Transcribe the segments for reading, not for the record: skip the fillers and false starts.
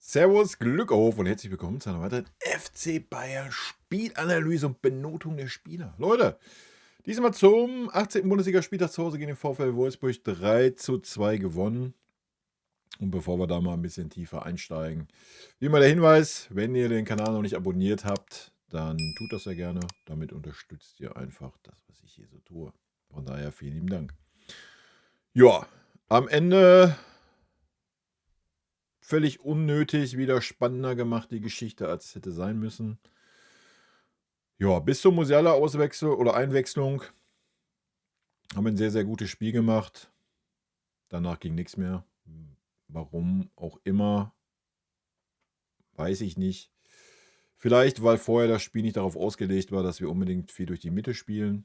Servus, Glück auf und herzlich willkommen zu einer weiteren FC Bayern Spielanalyse und Benotung der Spieler. Leute, diesmal zum 18. Bundesligaspieltag zu Hause gegen den VfL Wolfsburg 3:2 gewonnen. Und bevor wir da mal ein bisschen tiefer einsteigen, wie immer der Hinweis, wenn ihr den Kanal noch nicht abonniert habt, dann tut das sehr gerne. Damit unterstützt ihr einfach das, was ich hier so tue. Von daher vielen lieben Dank. Ja, am Ende völlig unnötig, wieder spannender gemacht, die Geschichte, als es hätte sein müssen. Ja, bis zur Musiala-Auswechslung oder Einwechslung haben wir ein sehr, sehr gutes Spiel gemacht. Danach ging nichts mehr. Warum auch immer, weiß ich nicht. Vielleicht, weil vorher das Spiel nicht darauf ausgelegt war, dass wir unbedingt viel durch die Mitte spielen.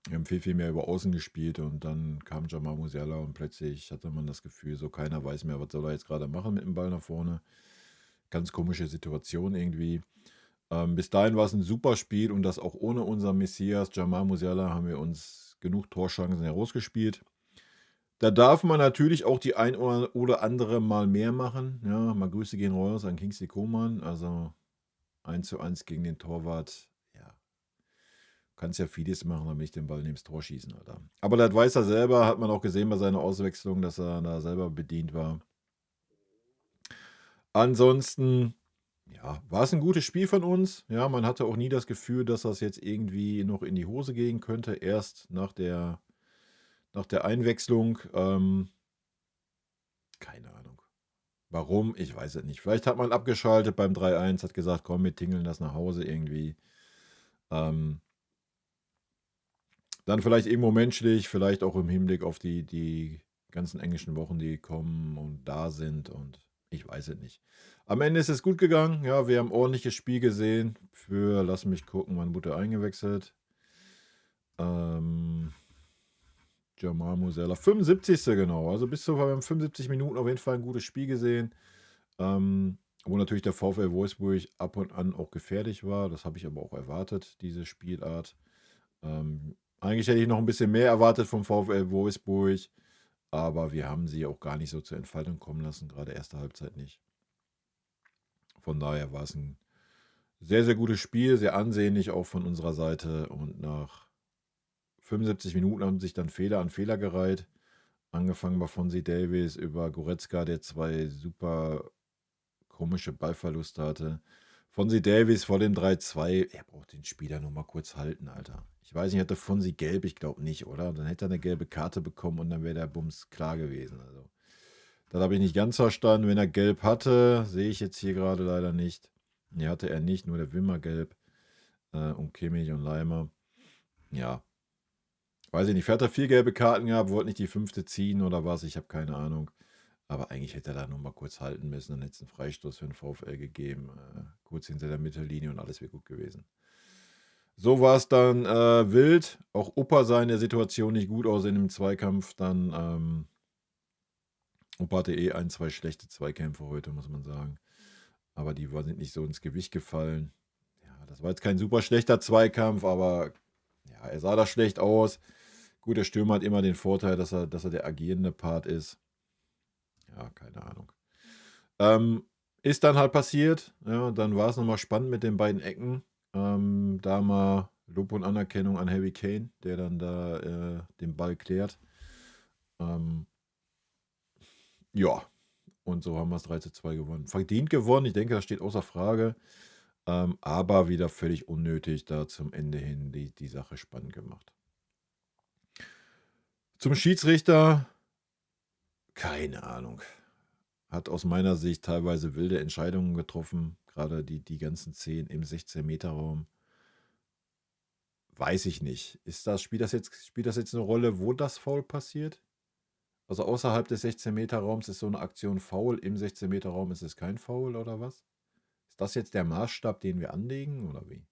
Wir haben viel, viel mehr über Außen gespielt und dann kam Jamal Musiala und plötzlich hatte man das Gefühl, so keiner weiß mehr, was soll er jetzt gerade machen mit dem Ball nach vorne. Ganz komische Situation irgendwie. Bis dahin war es ein super Spiel und das auch ohne unser Messias Jamal Musiala haben wir uns genug Torchancen herausgespielt. Da darf man natürlich auch die ein oder andere mal mehr machen. Ja, mal Grüße gehen raus an Kingsley Coman. Also 1:1 gegen den Torwart. Ja, kannst ja vieles machen, damit ich den Ball neben das Tor schießen, Alter. Aber das weiß er selber, hat man auch gesehen bei seiner Auswechslung, dass er da selber bedient war. Ansonsten, ja, war es ein gutes Spiel von uns. Ja, man hatte auch nie das Gefühl, dass das jetzt irgendwie noch in die Hose gehen könnte. Erst nach der Einwechslung. Keine Ahnung. Warum? Ich weiß es nicht. Vielleicht hat man abgeschaltet beim 3:1, hat gesagt, komm, wir tingeln das nach Hause irgendwie. Dann vielleicht irgendwo menschlich, vielleicht auch im Hinblick auf die ganzen englischen Wochen, die kommen und da sind und ich weiß es nicht. Am Ende ist es gut gegangen. Ja, wir haben ein ordentliches Spiel gesehen. Lass mich gucken, wann wurde er eingewechselt? Jamal Musiala, 75. genau. Also bis zu wir haben 75 Minuten auf jeden Fall ein gutes Spiel gesehen. Wo natürlich der VfL Wolfsburg ab und an auch gefährlich war. Das habe ich aber auch erwartet, diese Spielart. Eigentlich hätte ich noch ein bisschen mehr erwartet vom VfL Wolfsburg, aber wir haben sie auch gar nicht so zur Entfaltung kommen lassen, gerade erste Halbzeit nicht. Von daher war es ein sehr, sehr gutes Spiel, sehr ansehnlich auch von unserer Seite und nach 75 Minuten haben sich dann Fehler an Fehler gereiht. Angefangen bei Fonzie Davies über Goretzka, der zwei super komische Ballverluste hatte. Fonzie Davies vor dem 3:2, er braucht den Spieler nur mal kurz halten, Alter. Ich weiß nicht, hatte Fonzie gelb? Ich glaube nicht, oder? Dann hätte er eine gelbe Karte bekommen und dann wäre der Bums klar gewesen. Also, das habe ich nicht ganz verstanden. Wenn er gelb hatte, sehe ich jetzt hier gerade leider nicht. Nee, hatte er nicht, nur der Wimmer gelb. Und Kimmich und Leimer. Ja, weiß ich nicht. Vielleicht hat er 4 gelbe Karten gehabt, wollte nicht die 5. ziehen oder was, ich habe keine Ahnung. Aber eigentlich hätte er da nur mal kurz halten müssen, dann hätte es einen Freistoß für den VfL gegeben. Kurz hinter der Mittellinie und alles wäre gut gewesen. So war es dann wild. Auch Opa sah in der Situation nicht gut aus in dem Zweikampf. Dann Opa hatte ein, zwei schlechte Zweikämpfe heute, muss man sagen. Aber die sind nicht so ins Gewicht gefallen. Ja, das war jetzt kein super schlechter Zweikampf, aber ja, er sah da schlecht aus. Gut, der Stürmer hat immer den Vorteil, dass er der agierende Part ist. Ja, keine Ahnung. Ist dann halt passiert. Ja, dann war es nochmal spannend mit den beiden Ecken. Da mal Lob und Anerkennung an Harry Kane, der dann da den Ball klärt. Ja, und so haben wir es 3:2 gewonnen. Verdient gewonnen, ich denke, das steht außer Frage. Aber wieder völlig unnötig, da zum Ende hin die Sache spannend gemacht. Zum Schiedsrichter, keine Ahnung. Hat aus meiner Sicht teilweise wilde Entscheidungen getroffen, gerade die ganzen Szenen im 16-Meter-Raum. Weiß ich nicht. Spielt das jetzt eine Rolle, wo das Foul passiert? Also außerhalb des 16-Meter-Raums ist so eine Aktion Foul, im 16-Meter-Raum ist es kein Foul oder was? Ist das jetzt der Maßstab, den wir anlegen oder wie?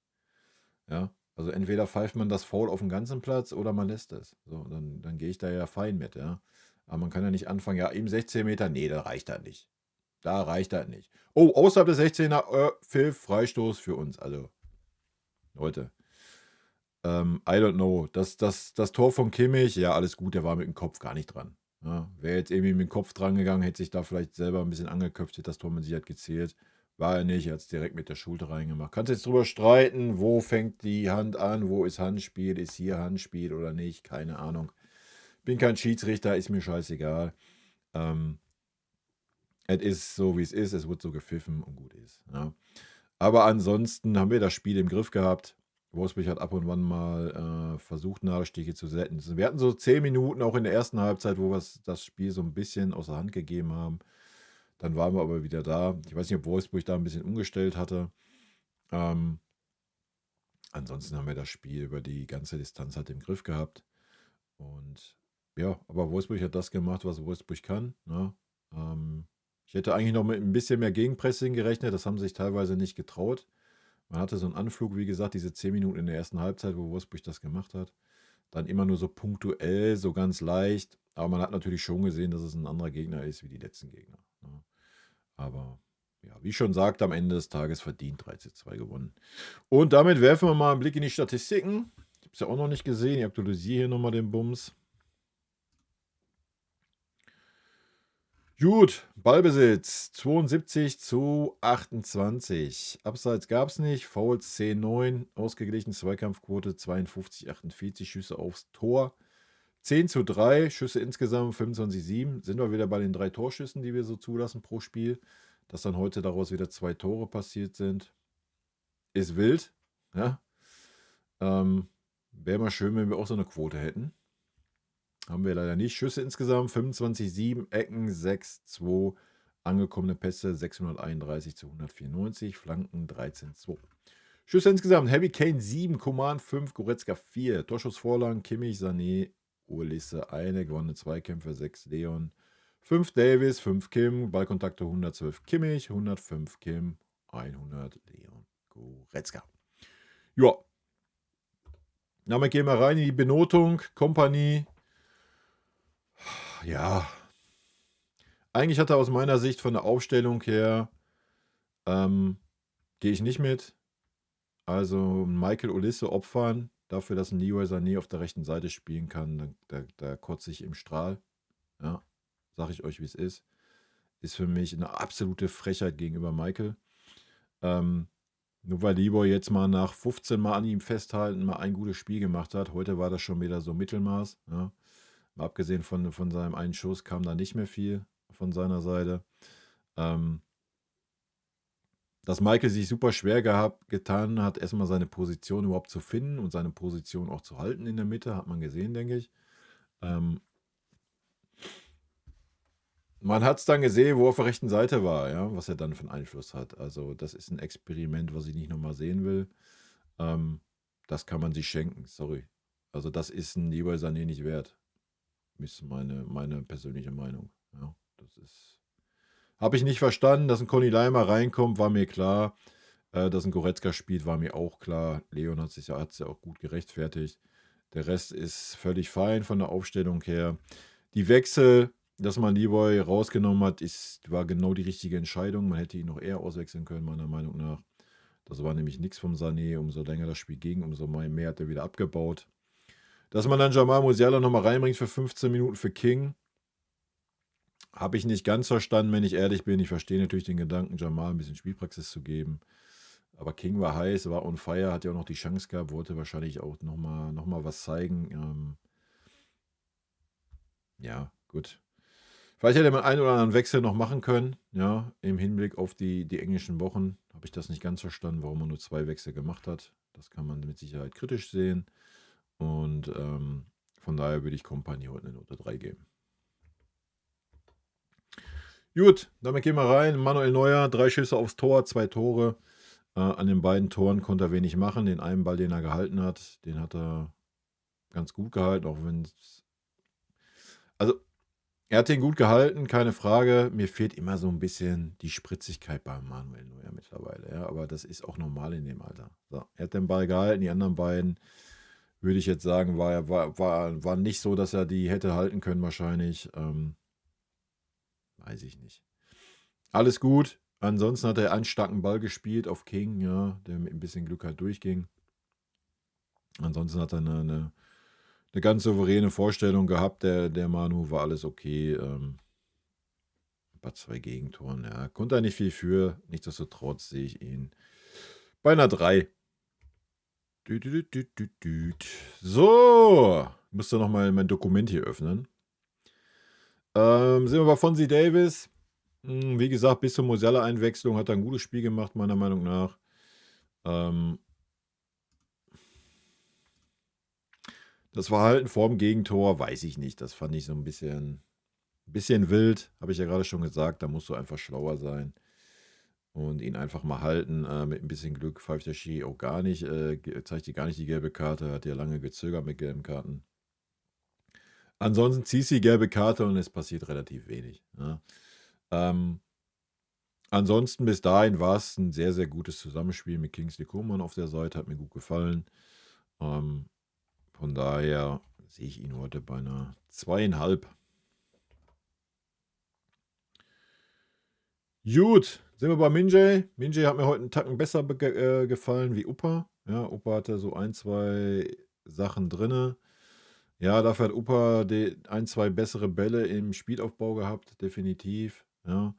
Ja, also entweder pfeift man das Foul auf dem ganzen Platz oder man lässt es. So, dann gehe ich da ja fein mit, ja. Aber man kann ja nicht anfangen, ja, im 16 Meter, nee, da reicht das nicht. Da reicht das nicht. Oh, außerhalb des 16er, Pfiff, Freistoß für uns. Also, Leute, I don't know. Das Tor von Kimmich, ja, alles gut, der war mit dem Kopf gar nicht dran. Ja, wäre jetzt irgendwie mit dem Kopf dran gegangen, hätte sich da vielleicht selber ein bisschen angeköpft, hätte das Tor mit Sicherheit gezählt. War er nicht, er hat es direkt mit der Schulter reingemacht. Kannst jetzt drüber streiten, wo fängt die Hand an, wo ist Handspiel, ist hier Handspiel oder nicht, keine Ahnung. Bin kein Schiedsrichter, ist mir scheißegal. Es ist so, wie es ist, es wird so gepfiffen und gut ist. Ja. Aber ansonsten haben wir das Spiel im Griff gehabt. Wolfsburg hat ab und wann mal versucht, Nadelstiche zu setzen. Wir hatten so 10 Minuten auch in der ersten Halbzeit, wo wir das Spiel so ein bisschen außer Hand gegeben haben. Dann waren wir aber wieder da. Ich weiß nicht, ob Wolfsburg da ein bisschen umgestellt hatte. Ähm, ansonsten haben wir das Spiel über die ganze Distanz halt im Griff gehabt. Und ja, aber Wolfsburg hat das gemacht, was Wolfsburg kann. Ne? Ich hätte eigentlich noch mit ein bisschen mehr Gegenpressing gerechnet. Das haben sie sich teilweise nicht getraut. Man hatte so einen Anflug, wie gesagt, diese 10 Minuten in der ersten Halbzeit, wo Wolfsburg das gemacht hat. Dann immer nur so punktuell, so ganz leicht. Aber man hat natürlich schon gesehen, dass es ein anderer Gegner ist wie die letzten Gegner. Ne? Aber ja, wie schon sagt, am Ende des Tages verdient 3:2 gewonnen. Und damit werfen wir mal einen Blick in die Statistiken. Ich habe es ja auch noch nicht gesehen. Ich aktualisiere hier nochmal den Bums. Gut, Ballbesitz 72:28. Abseits gab es nicht. Fouls 10:9. Ausgeglichen, Zweikampfquote 52:48. Schüsse aufs Tor 10:3. Schüsse insgesamt 25:7. Sind wir wieder bei den 3 Torschüssen, die wir so zulassen pro Spiel. Dass dann heute daraus wieder 2 Tore passiert sind. Ist wild. Ja. Wäre mal schön, wenn wir auch so eine Quote hätten. Haben wir leider nicht. Schüsse insgesamt 25:7, Ecken 6:2, angekommene Pässe 631:194, Flanken 13:2. Schüsse insgesamt, Harry Kane 7, Coman 5, Goretzka 4, Torschussvorlagen, Kimmich, Sané, Ulisse 1, gewonnene Zweikämpfe 6, Leon 5, Davis 5, Kim, Ballkontakte 112, Kimmich, 105, Kim, 100, Leon, Goretzka. Ja. Damit gehen wir rein in die Benotung. Kompanie. Ja, eigentlich hat er aus meiner Sicht von der Aufstellung her, gehe ich nicht mit. Also Michael Olisse opfern, dafür, dass ein Leroy Sané auf der rechten Seite spielen kann, da kotze ich im Strahl. Ja, sage ich euch, wie es ist. Ist für mich eine absolute Frechheit gegenüber Michael. Nur weil Leroy jetzt mal nach 15 Mal an ihm festhalten, mal ein gutes Spiel gemacht hat. Heute war das schon wieder so Mittelmaß. Ja. Mal abgesehen von seinem einen Schuss kam da nicht mehr viel von seiner Seite. Dass Michael sich super schwer getan hat, erstmal seine Position überhaupt zu finden und seine Position auch zu halten in der Mitte, hat man gesehen, denke ich. Man hat es dann gesehen, wo er auf der rechten Seite war, ja, was er dann für einen Einfluss hat. Also das ist ein Experiment, was ich nicht nochmal sehen will. Das kann man sich schenken, sorry. Also das ist ein Leroy Sané nicht wert. Ist meine persönliche Meinung. Ja, das ist. Habe ich nicht verstanden, dass ein Conny Leimer reinkommt, war mir klar. Dass ein Goretzka spielt, war mir auch klar. Leon hat es ja auch gut gerechtfertigt. Der Rest ist völlig fein von der Aufstellung her. Die Wechsel, dass man Leroy rausgenommen hat, war genau die richtige Entscheidung. Man hätte ihn noch eher auswechseln können, meiner Meinung nach. Das war nämlich nichts vom Sané. Umso länger das Spiel ging, umso mehr hat er wieder abgebaut. Dass man dann Jamal Musiala nochmal reinbringt für 15 Minuten für King, habe ich nicht ganz verstanden, wenn ich ehrlich bin. Ich verstehe natürlich den Gedanken, Jamal ein bisschen Spielpraxis zu geben. Aber King war heiß, war on fire, hat ja auch noch die Chance gehabt, wollte wahrscheinlich auch noch mal was zeigen. Ja, gut. Vielleicht hätte man einen oder anderen Wechsel noch machen können, ja, im Hinblick auf die englischen Wochen. Habe ich das nicht ganz verstanden, warum man nur 2 Wechsel gemacht hat. Das kann man mit Sicherheit kritisch sehen. Und von daher würde ich Kompanie heute eine Note 3 geben. Gut, damit gehen wir rein. Manuel Neuer, 3 Schüsse aufs Tor, 2 Tore. An den beiden Toren konnte er wenig machen. Den einen Ball, den er gehalten hat, den hat er ganz gut gehalten, auch wenn es. Also, er hat den gut gehalten, keine Frage. Mir fehlt immer so ein bisschen die Spritzigkeit bei Manuel Neuer mittlerweile. Ja, aber das ist auch normal in dem Alter. So, er hat den Ball gehalten, die anderen beiden, würde ich jetzt sagen, war nicht so, dass er die hätte halten können, wahrscheinlich. Weiß ich nicht. Alles gut. Ansonsten hat er einen starken Ball gespielt auf King, ja, der mit ein bisschen Glück halt durchging. Ansonsten hat er eine eine ganz souveräne Vorstellung gehabt. Der Manu war alles okay. Bei 2 Gegentoren, ja. Konnte er nicht viel für. Nichtsdestotrotz sehe ich ihn bei einer 3. Düt, düt, düt, düt, düt. So, ich musste noch mal mein Dokument hier öffnen. Sind wir bei Fonzie Davis. Wie gesagt, bis zur Musiala-Einwechslung hat er ein gutes Spiel gemacht, meiner Meinung nach. Das Verhalten vorm Gegentor, weiß ich nicht. Das fand ich so ein bisschen wild, habe ich ja gerade schon gesagt. Da musst du einfach schlauer sein und ihn einfach mal halten. Mit ein bisschen Glück pfeift der Schiri auch gar nicht, zeigt dir gar nicht die gelbe Karte. Hat ja lange gezögert mit gelben Karten. Ansonsten ziehst du die gelbe Karte und es passiert relativ wenig. Ja. Ansonsten bis dahin war es ein sehr, sehr gutes Zusammenspiel mit Kingsley Coman auf der Seite. Hat mir gut gefallen. Von daher sehe ich ihn heute bei einer 2,5. Gut, sind wir bei Minjay. Minjay hat mir heute einen Tacken besser gefallen wie Upa. Ja, Upa hatte so 1, 2 Sachen drinne. Ja, dafür hat Upa 1, 2 bessere Bälle im Spielaufbau gehabt, definitiv. Ja,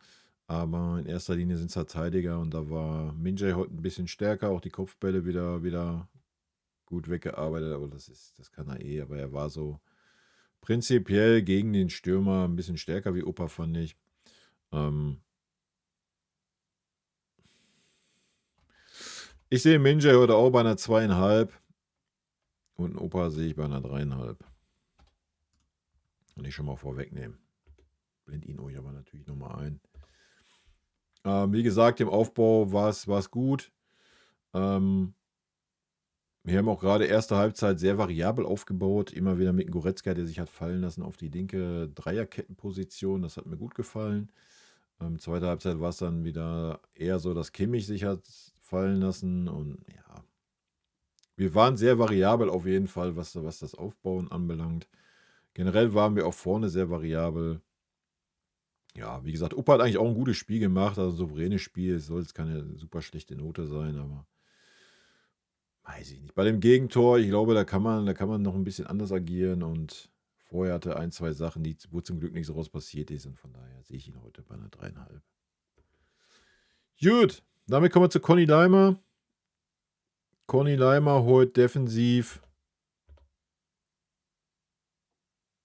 aber in erster Linie sind es Verteidiger und da war Minjay heute ein bisschen stärker, auch die Kopfbälle wieder gut weggearbeitet, aber das kann er eh. Aber er war so prinzipiell gegen den Stürmer ein bisschen stärker wie Upa, fand ich. Ich sehe Minjay heute auch bei einer 2,5 und einen Opa sehe ich bei einer 3,5. Und ich schon mal vorwegnehmen. Blend ihn euch aber natürlich nochmal ein. Wie gesagt, im Aufbau war es gut. Wir haben auch gerade erste Halbzeit sehr variabel aufgebaut. Immer wieder mit einem Goretzka, der sich hat fallen lassen auf die linke Dreierkettenposition. Das hat mir gut gefallen. Zweite Halbzeit war es dann wieder eher so, dass Kimmich sich hat fallen lassen. Und ja, wir waren sehr variabel auf jeden Fall, was das Aufbauen anbelangt. Generell waren wir auch vorne sehr variabel. Ja, wie gesagt, Upa hat eigentlich auch ein gutes Spiel gemacht, also ein souveränes Spiel. Es soll jetzt keine super schlechte Note sein, aber weiß ich nicht. Bei dem Gegentor, ich glaube, da kann man noch ein bisschen anders agieren und vorher hatte 1, 2 Sachen, wo zum Glück nichts raus passiert ist und von daher sehe ich ihn heute bei einer 3,5. Gut, damit kommen wir zu Conny Leimer. Conny Leimer heute defensiv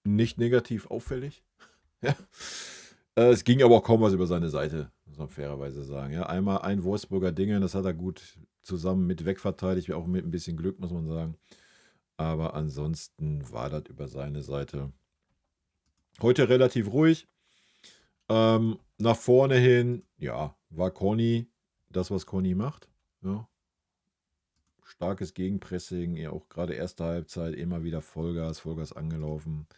nicht negativ auffällig. Ja. Es ging aber auch kaum was über seine Seite, muss man fairerweise sagen. Ja, einmal ein Wolfsburger Ding, das hat er gut zusammen mit wegverteidigt, auch mit ein bisschen Glück, muss man sagen. Aber ansonsten war das über seine Seite heute relativ ruhig. Nach vorne hin, ja, war Conny das, was Conny macht. Ja. Starkes Gegenpressing, ja auch gerade erste Halbzeit, immer wieder Vollgas angelaufen.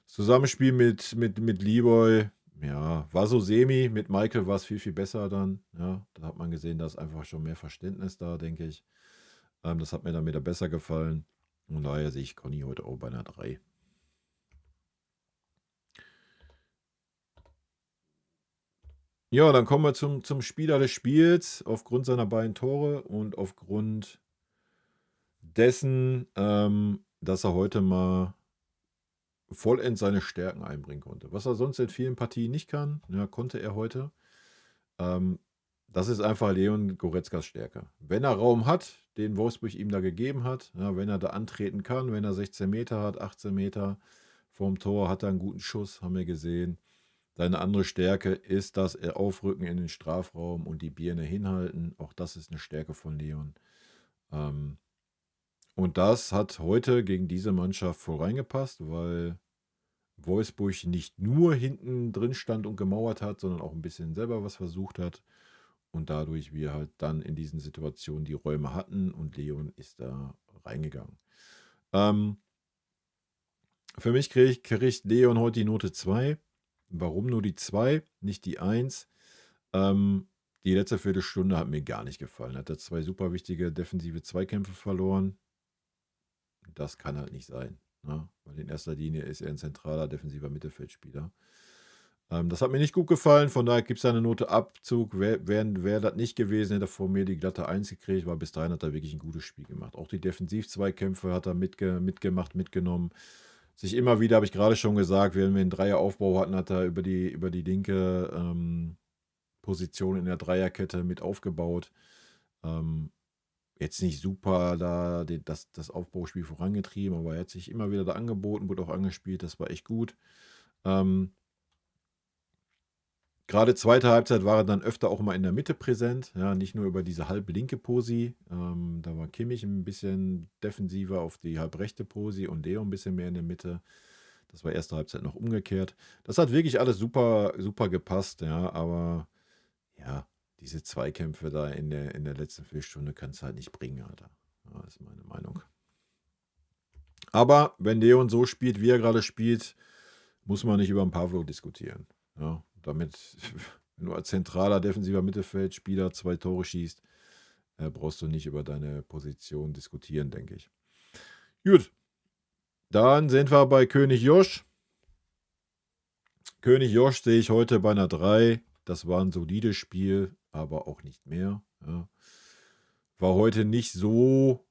Zusammenspiel mit Leroy, ja, war so semi. Mit Michael war es viel, viel besser dann. Ja, da hat man gesehen, da ist einfach schon mehr Verständnis da, denke ich. Das hat mir dann wieder besser gefallen. Und daher sehe ich Conny heute auch bei einer 3. Ja, dann kommen wir zum Spieler des Spiels. Aufgrund seiner beiden Tore und aufgrund dessen, dass er heute mal vollends seine Stärken einbringen konnte. Was er sonst in vielen Partien nicht kann, ja, konnte er heute. Das ist einfach Leon Goretzkas Stärke. Wenn er Raum hat, den Wolfsburg ihm da gegeben hat, ja, wenn er da antreten kann, wenn er 16 Meter hat, 18 Meter vorm Tor, hat er einen guten Schuss, haben wir gesehen. Seine andere Stärke ist, dass er aufrücken in den Strafraum und die Birne hinhalten. Auch das ist eine Stärke von Leon. Und das hat heute gegen diese Mannschaft voll reingepasst, weil Wolfsburg nicht nur hinten drin stand und gemauert hat, sondern auch ein bisschen selber was versucht hat. Und dadurch wir halt dann in diesen Situationen die Räume hatten und Leon ist da reingegangen. Für mich kriegt Leon heute die Note 2. Warum nur die 2, nicht die 1? Die letzte Viertelstunde hat mir gar nicht gefallen. Hat er 2 super wichtige defensive Zweikämpfe verloren. Das kann halt nicht sein. Ne? Weil in erster Linie ist er ein zentraler defensiver Mittelfeldspieler. Das hat mir nicht gut gefallen, von daher gibt es eine Note Abzug. Wär das nicht gewesen, hätte er vor mir die glatte 1 gekriegt, weil bis dahin hat er wirklich ein gutes Spiel gemacht. Auch die Defensiv-Zweikämpfe hat er mitgemacht, mitgenommen. Sich immer wieder, habe ich gerade schon gesagt, wenn wir einen Dreieraufbau hatten, hat er über die linke Position in der Dreierkette mit aufgebaut. Jetzt nicht super da das Aufbauspiel vorangetrieben, aber er hat sich immer wieder da angeboten, wurde auch angespielt, das war echt gut. Gerade zweite Halbzeit war er dann öfter auch mal in der Mitte präsent, ja, nicht nur über diese halblinke Posi. Da war Kimmich ein bisschen defensiver auf die halbrechte Posi und Deo ein bisschen mehr in der Mitte. Das war erste Halbzeit noch umgekehrt. Das hat wirklich alles super, super gepasst, ja, aber ja, diese Zweikämpfe da in der letzten Viertelstunde kannst du halt nicht bringen, Alter. Ja, ist meine Meinung. Aber wenn Leon so spielt, wie er gerade spielt, muss man nicht über einen Pavlo diskutieren. Ja, damit, wenn du als zentraler defensiver Mittelfeldspieler 2 Tore schießt, brauchst du nicht über deine Position diskutieren, denke ich. Gut, dann sind wir bei König Josh. König Josh sehe ich heute bei einer 3. Das war ein solides Spiel, aber auch nicht mehr. Ja. War heute nicht so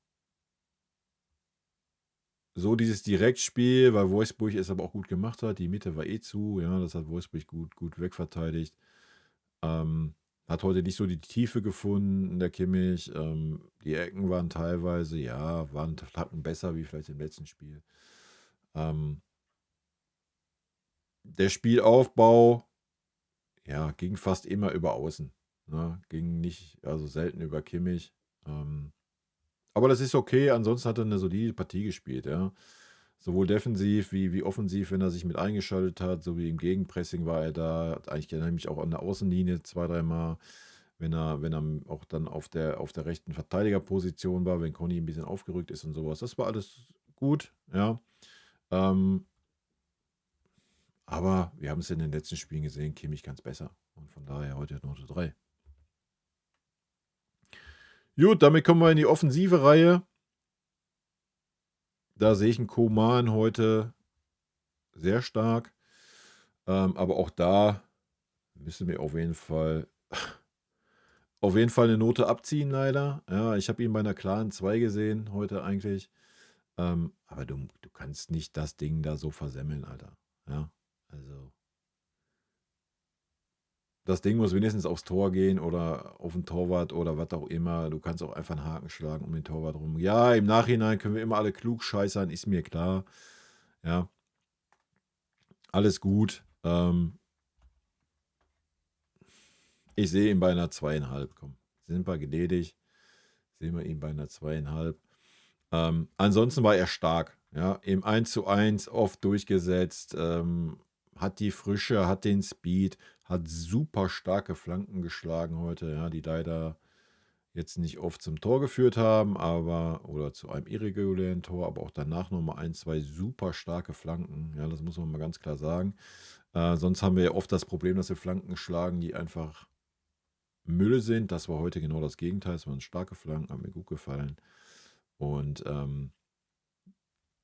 dieses Direktspiel, weil Wolfsburg es aber auch gut gemacht hat. Die Mitte war eh zu, ja, das hat Wolfsburg gut wegverteidigt. Hat heute nicht so die Tiefe gefunden, der Kimmich. Die Ecken waren teilweise, ja, waren Tacken besser wie vielleicht im letzten Spiel. Der Spielaufbau, ja, ging fast immer über Außen. Ne? Ging nicht, also selten über Kimmich. Aber das ist okay, ansonsten hat er eine solide Partie gespielt, ja. Sowohl defensiv wie offensiv, wenn er sich mit eingeschaltet hat, sowie im Gegenpressing war er da. Hat eigentlich nämlich auch an der Außenlinie 2, 3 Mal, wenn er auch dann auf der rechten Verteidigerposition war, wenn Conny ein bisschen aufgerückt ist und sowas. Das war alles gut, ja. Aber wir haben es in den letzten Spielen gesehen, Kimmich kann es besser. Und von daher heute Note 3. Gut, damit kommen wir in die offensive Reihe. Da sehe ich einen Koman heute sehr stark. Aber auch da müssen wir auf jeden Fall eine Note abziehen, leider. Ja, ich habe ihn bei einer klaren 2 gesehen heute eigentlich. Aber du kannst nicht das Ding da so versemmeln, Alter. Ja, also das Ding muss wenigstens aufs Tor gehen oder auf den Torwart oder was auch immer. Du kannst auch einfach einen Haken schlagen um den Torwart rum. Ja, im Nachhinein können wir immer alle klug scheißern, ist mir klar. Ja, alles gut. Ich sehe ihn bei einer 2,5. Komm, sind wir gnädig. Sehen wir ihn bei einer 2,5. Ansonsten war er stark. Ja, im 1:1 oft durchgesetzt. Hat die Frische, hat den Speed, hat super starke Flanken geschlagen heute, ja, die leider jetzt nicht oft zum Tor geführt haben, oder zu einem irregulären Tor, aber auch danach nochmal 1, 2 super starke Flanken. Ja, das muss man mal ganz klar sagen. Sonst haben wir ja oft das Problem, dass wir Flanken schlagen, die einfach Müll sind. Das war heute genau das Gegenteil. Es waren starke Flanken, haben mir gut gefallen. Und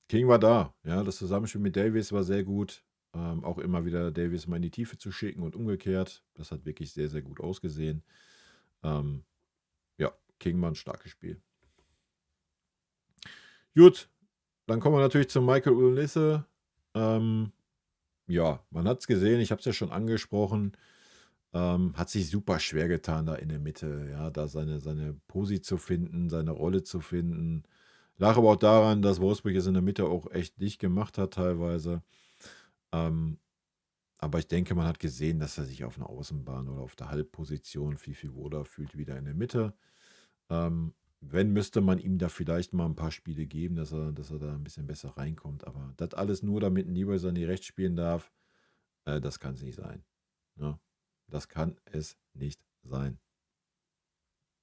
King war da. Ja, das Zusammenspiel mit Davies war sehr gut. Auch immer wieder Davies mal in die Tiefe zu schicken und umgekehrt. Das hat wirklich sehr, sehr gut ausgesehen. Ja, King war ein starkes Spiel. Gut, dann kommen wir natürlich zu Michael Ulnisse. Ja, man hat es gesehen, ich habe es ja schon angesprochen. Hat sich super schwer getan da in der Mitte, ja, da seine Posi zu finden, seine Rolle zu finden. Lag aber auch daran, dass Wolfsburg es in der Mitte auch echt dicht gemacht hat teilweise. Aber ich denke, man hat gesehen, dass er sich auf einer Außenbahn oder auf der Halbposition viel wohler fühlt wieder in der Mitte. Wenn, müsste man ihm da vielleicht mal ein paar Spiele geben, dass er da ein bisschen besser reinkommt. Aber das alles nur, damit ein Lieber seine rechts spielen darf, das kann es nicht sein. Ja, das kann es nicht sein.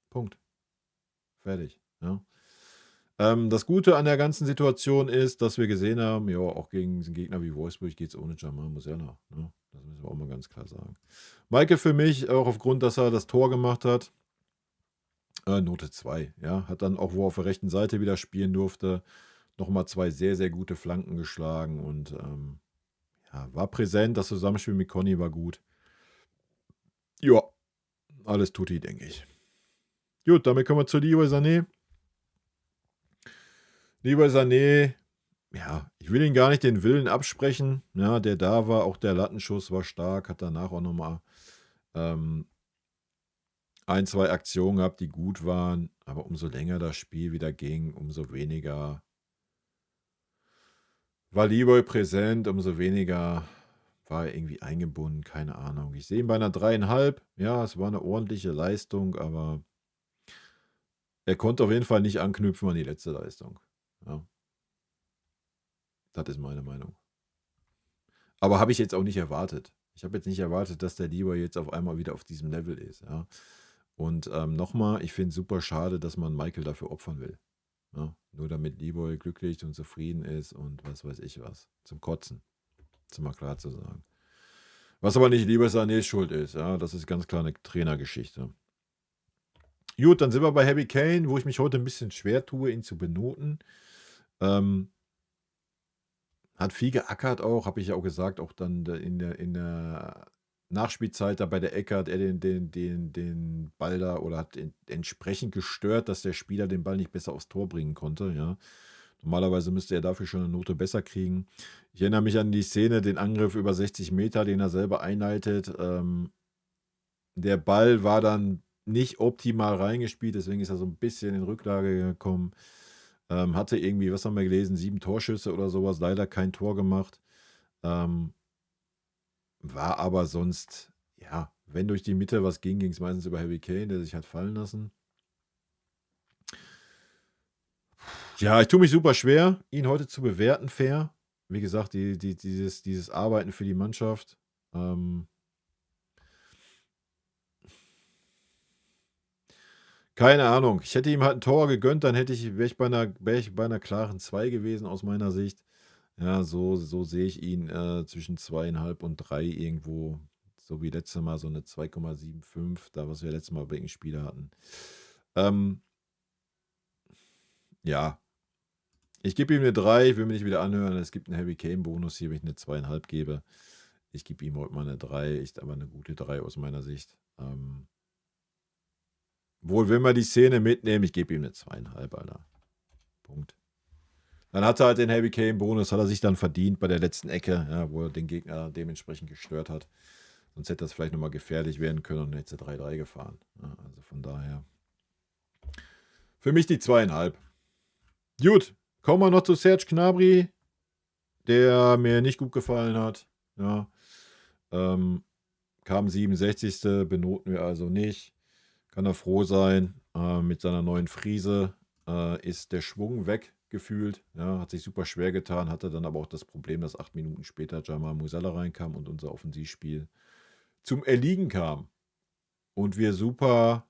Punkt. Fertig. Ja. Das Gute an der ganzen Situation ist, dass wir gesehen haben, ja, auch gegen einen Gegner wie Wolfsburg geht es ohne Jamal Musiala. Ne? Das müssen wir auch mal ganz klar sagen. Maike für mich, auch aufgrund, dass er das Tor gemacht hat, Note 2. Ja? Hat dann auch, wo er auf der rechten Seite wieder spielen durfte, nochmal 2 sehr, sehr gute Flanken geschlagen und ja, war präsent, das Zusammenspiel mit Conny war gut. Ja, alles tutti, denke ich. Gut, damit kommen wir zu Leroy Sané. Leroy Sané, ja, ich will ihn gar nicht den Willen absprechen, ja, der da war, auch der Lattenschuss war stark, hat danach auch nochmal ein, zwei Aktionen gehabt, die gut waren, aber umso länger das Spiel wieder ging, umso weniger war Leroy präsent, umso weniger war er irgendwie eingebunden, keine Ahnung. Ich sehe ihn bei einer 3,5. Ja, es war eine ordentliche Leistung, aber er konnte auf jeden Fall nicht anknüpfen an die letzte Leistung. Ja, das ist meine Meinung. Aber habe ich jetzt auch nicht erwartet. Ich habe jetzt nicht erwartet, dass der Leroy jetzt auf einmal wieder auf diesem Level ist. Ja. Und nochmal, ich finde es super schade, dass man Michael dafür opfern will. Ja, nur damit Leroy glücklich und zufrieden ist und was weiß ich was. Zum Kotzen. Das ist mal klar zu sagen. Was aber nicht Leroy Sanés Schuld ist. Ja, das ist ganz klar eine Trainergeschichte. Gut, dann sind wir bei Harry Kane, wo ich mich heute ein bisschen schwer tue, ihn zu benoten. Hat viel geackert auch, habe ich ja auch gesagt, auch dann in der Nachspielzeit da bei der Ecke hat er den Ball da oder hat entsprechend gestört, dass der Spieler den Ball nicht besser aufs Tor bringen konnte. Ja. Normalerweise müsste er dafür schon eine Note besser kriegen. Ich erinnere mich an die Szene, den Angriff über 60 Meter, den er selber einleitet. Der Ball war dann nicht optimal reingespielt, deswegen ist er so ein bisschen in Rücklage gekommen. Hatte irgendwie, was haben wir gelesen, 7 Torschüsse oder sowas, leider kein Tor gemacht. War aber sonst, ja, wenn durch die Mitte was ging, ging es meistens über Harry Kane, der sich hat fallen lassen. Ja, ich tue mich super schwer, ihn heute zu bewerten, fair. Wie gesagt, dieses Arbeiten für die Mannschaft. Keine Ahnung. Ich hätte ihm halt ein Tor gegönnt, dann wäre ich bei einer klaren 2 gewesen aus meiner Sicht. Ja, so sehe ich ihn zwischen 2,5 und 3 irgendwo. So wie letztes Mal so eine 2,75, da was wir letztes Mal bei den Spieler hatten. Ja, ich gebe ihm eine 3, ich will mir nicht wieder anhören. Es gibt einen Harry Kane-Bonus hier, wenn ich eine 2,5 gebe. Ich gebe ihm heute mal eine 3, ist aber eine gute 3 aus meiner Sicht. Wohl, wenn wir die Szene mitnehmen, ich gebe ihm eine 2,5, Alter. Punkt. Dann hat er halt den Harry Kane-Bonus, hat er sich dann verdient bei der letzten Ecke, ja, wo er den Gegner dementsprechend gestört hat. Sonst hätte das vielleicht nochmal gefährlich werden können und hätte 3-3 gefahren. Ja, also von daher. Für mich die 2,5. Gut, kommen wir noch zu Serge Gnabry, der mir nicht gut gefallen hat. Ja, kam 67. Benoten wir also nicht. Kann er froh sein. Mit seiner neuen Frise ist der Schwung weg gefühlt. Ja, hat sich super schwer getan, hatte dann aber auch das Problem, dass 8 Minuten später Jamal Musiala reinkam und unser Offensivspiel zum Erliegen kam. Und wir super,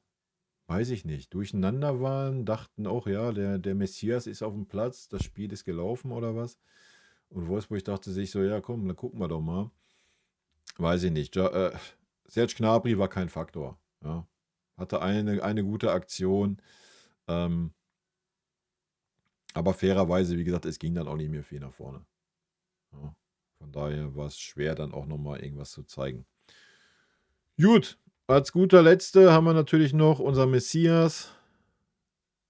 weiß ich nicht, durcheinander waren, dachten auch, ja, der Messias ist auf dem Platz, das Spiel ist gelaufen oder was. Und Wolfsburg dachte sich so, ja komm, dann gucken wir doch mal. Weiß ich nicht. Serge Gnabry war kein Faktor. Ja. Hatte eine gute Aktion. Aber fairerweise, wie gesagt, es ging dann auch nicht mehr viel nach vorne. Ja. Von daher war es schwer, dann auch nochmal irgendwas zu zeigen. Gut, als guter Letzte haben wir natürlich noch unser Messias,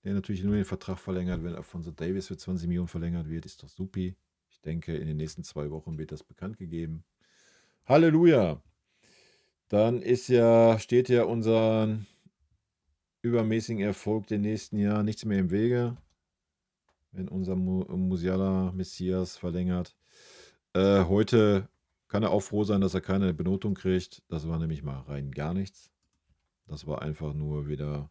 der natürlich nur den Vertrag verlängert, wenn Alphonso Davies für 20 Millionen verlängert wird. Ist doch supi. Ich denke, in den nächsten 2 Wochen wird das bekannt gegeben. Halleluja! Dann steht ja unseren übermäßigen Erfolg den nächsten Jahr nichts mehr im Wege, wenn unser Musiala Messias verlängert. Heute kann er auch froh sein, dass er keine Benotung kriegt. Das war nämlich mal rein gar nichts. Das war einfach nur wieder.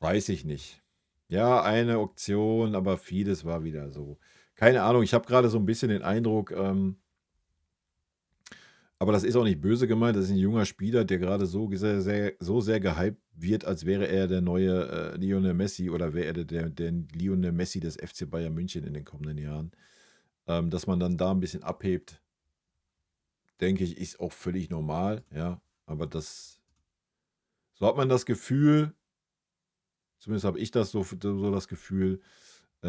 Weiß ich nicht. Ja, eine Auktion, aber vieles war wieder so. Keine Ahnung, ich habe gerade so ein bisschen den Eindruck, aber das ist auch nicht böse gemeint, das ist ein junger Spieler, der gerade so sehr gehypt wird, als wäre er der neue Lionel Messi oder wäre er der Lionel Messi des FC Bayern München in den kommenden Jahren. Dass man dann da ein bisschen abhebt, denke ich, ist auch völlig normal, ja. Aber so hat man das Gefühl, zumindest habe ich das so das Gefühl,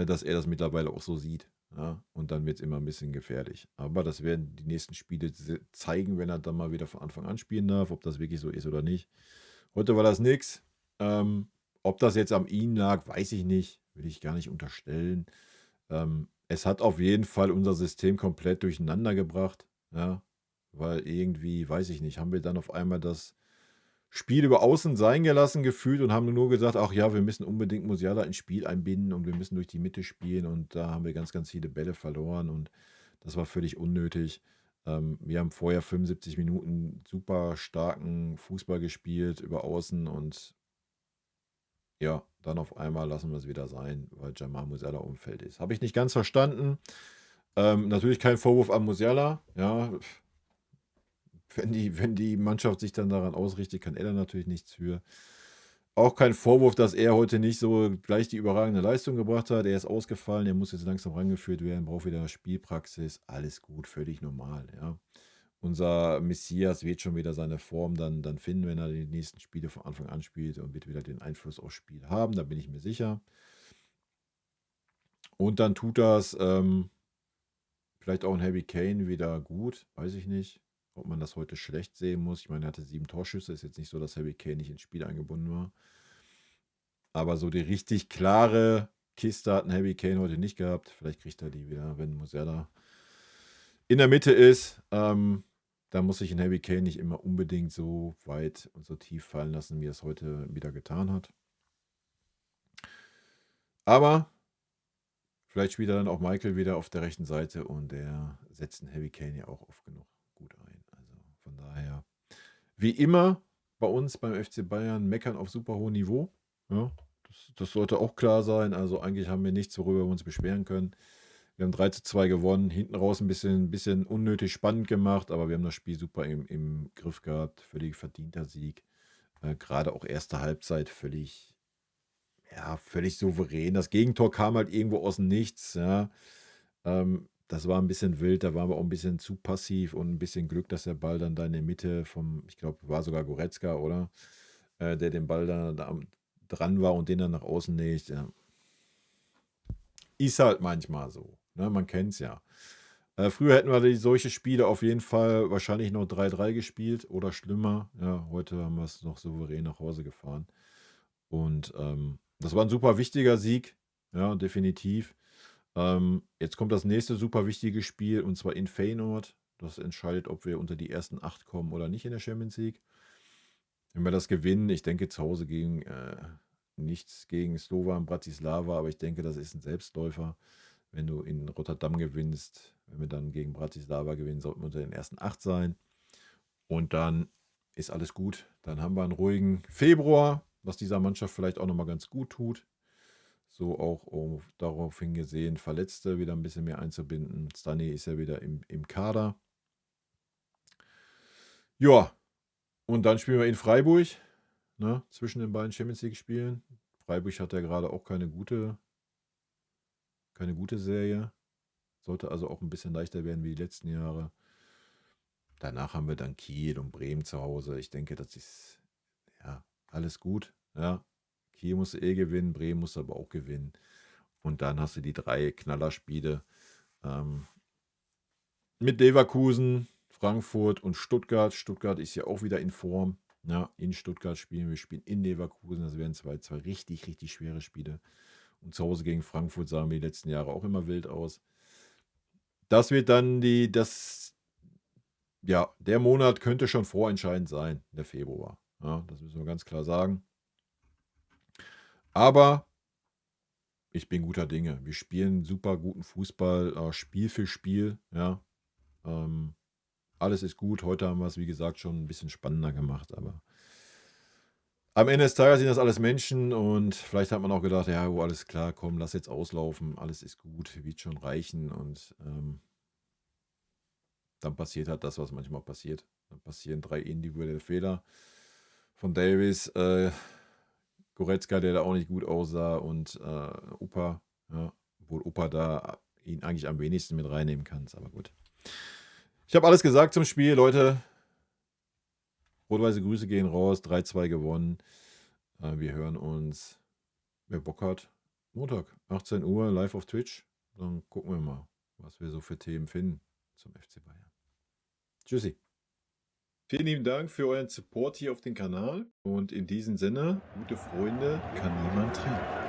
dass er das mittlerweile auch so sieht. Ja? Und dann wird es immer ein bisschen gefährlich. Aber das werden die nächsten Spiele zeigen, wenn er dann mal wieder von Anfang an spielen darf, ob das wirklich so ist oder nicht. Heute war das nix. Ob das jetzt am ihn lag, weiß ich nicht. Will ich gar nicht unterstellen. Es hat auf jeden Fall unser System komplett durcheinander gebracht. Ja, weil irgendwie, weiß ich nicht, haben wir dann auf einmal das Spiel über außen sein gelassen gefühlt und haben nur gesagt, ach ja, wir müssen unbedingt Musiala ins Spiel einbinden und wir müssen durch die Mitte spielen und da haben wir ganz, ganz viele Bälle verloren und das war völlig unnötig. Wir haben vorher 75 Minuten super starken Fußball gespielt über außen und ja, dann auf einmal lassen wir es wieder sein, weil Jamal Musiala umfällt ist. Habe ich nicht ganz verstanden. Natürlich kein Vorwurf an Musiala. Ja, wenn die Mannschaft sich dann daran ausrichtet, kann er da natürlich nichts für. Auch kein Vorwurf, dass er heute nicht so gleich die überragende Leistung gebracht hat. Er ist ausgefallen, er muss jetzt langsam rangeführt werden, braucht wieder Spielpraxis. Alles gut, völlig normal. Ja. Unser Messias wird schon wieder seine Form dann finden, wenn er die nächsten Spiele von Anfang an spielt und wird wieder den Einfluss aufs Spiel haben, da bin ich mir sicher. Und dann tut das vielleicht auch ein Harry Kane wieder gut, weiß ich nicht, ob man das heute schlecht sehen muss. Ich meine, er hatte 7 Torschüsse, ist jetzt nicht so, dass Harry Kane nicht ins Spiel eingebunden war. Aber so die richtig klare Kiste hat ein Harry Kane heute nicht gehabt. Vielleicht kriegt er die wieder, wenn Musiala in der Mitte ist. Da muss sich ein Harry Kane nicht immer unbedingt so weit und so tief fallen lassen, wie er es heute wieder getan hat. Aber vielleicht spielt er dann auch Michael wieder auf der rechten Seite und der setzt einen Harry Kane ja auch oft genug gut ein. Also von daher, wie immer bei uns beim FC Bayern, meckern auf super hohem Niveau. Ja, das sollte auch klar sein. Also eigentlich haben wir nichts, worüber wir uns beschweren können. Wir haben 3:2 gewonnen, hinten raus ein bisschen unnötig spannend gemacht, aber wir haben das Spiel super im Griff gehabt. Völlig verdienter Sieg. Gerade auch erste Halbzeit völlig souverän. Das Gegentor kam halt irgendwo aus dem Nichts. Ja. Das war ein bisschen wild, da waren wir auch ein bisschen zu passiv und ein bisschen Glück, dass der Ball dann da in der Mitte ich glaube, war sogar Goretzka, oder? Der den Ball da dran war und den dann nach außen legt. Ja. Ist halt manchmal so. Ne? Man kennt es ja. Früher hätten wir solche Spiele auf jeden Fall wahrscheinlich noch 3:3 gespielt oder schlimmer. Ja, heute haben wir es noch souverän nach Hause gefahren. Und das war ein super wichtiger Sieg. Ja, definitiv. Jetzt kommt das nächste super wichtige Spiel und zwar in Feyenoord. Das entscheidet, ob wir unter die ersten 8 kommen oder nicht in der Champions League. Wenn wir das gewinnen, ich denke zu Hause nichts gegen Slovan Bratislava, aber ich denke, das ist ein Selbstläufer. Wenn du in Rotterdam gewinnst, wenn wir dann gegen Bratislava gewinnen, sollten wir unter den ersten 8 sein. Und dann ist alles gut. Dann haben wir einen ruhigen Februar, was dieser Mannschaft vielleicht auch nochmal ganz gut tut. So auch darauf hingesehen, Verletzte wieder ein bisschen mehr einzubinden. Stani ist ja wieder im Kader. Ja, und dann spielen wir in Freiburg, ne, zwischen den beiden Champions League-Spielen. Freiburg hat ja gerade auch keine gute Serie. Sollte also auch ein bisschen leichter werden wie die letzten Jahre. Danach haben wir dann Kiel und Bremen zu Hause. Ich denke, das ist ja alles gut. Ja. Kiel musste gewinnen, Bremen musste aber auch gewinnen. Und dann hast du die 3 Knallerspiele mit Leverkusen, Frankfurt und Stuttgart. Stuttgart ist ja auch wieder in Form. Ja, in Stuttgart spielen wir, spielen in Leverkusen. Das werden zwei richtig, richtig schwere Spiele. Und zu Hause gegen Frankfurt sahen wir die letzten Jahre auch immer wild aus. Das wird dann der Monat könnte schon vorentscheidend sein, der Februar. Ja, das müssen wir ganz klar sagen. Aber ich bin guter Dinge. Wir spielen super guten Fußball, Spiel für Spiel. Ja, alles ist gut. Heute haben wir es, wie gesagt, schon ein bisschen spannender gemacht. Aber am Ende des Tages sind das alles Menschen und vielleicht hat man auch gedacht, ja, alles klar, komm, lass jetzt auslaufen. Alles ist gut, wird schon reichen. Und dann passiert halt das, was manchmal passiert. Dann passieren 3 individuelle Fehler von Davis, Goretzka, der da auch nicht gut aussah und Opa, ja, obwohl Opa da ihn eigentlich am wenigsten mit reinnehmen kann, aber gut. Ich habe alles gesagt zum Spiel, Leute. Rot-weiße Grüße gehen raus, 3:2 gewonnen. Wir hören uns, wer Bock hat. Montag, 18 Uhr, live auf Twitch. Dann gucken wir mal, was wir so für Themen finden zum FC Bayern. Tschüssi. Vielen lieben Dank für euren Support hier auf dem Kanal. Und in diesem Sinne, gute Freunde kann niemand trennen.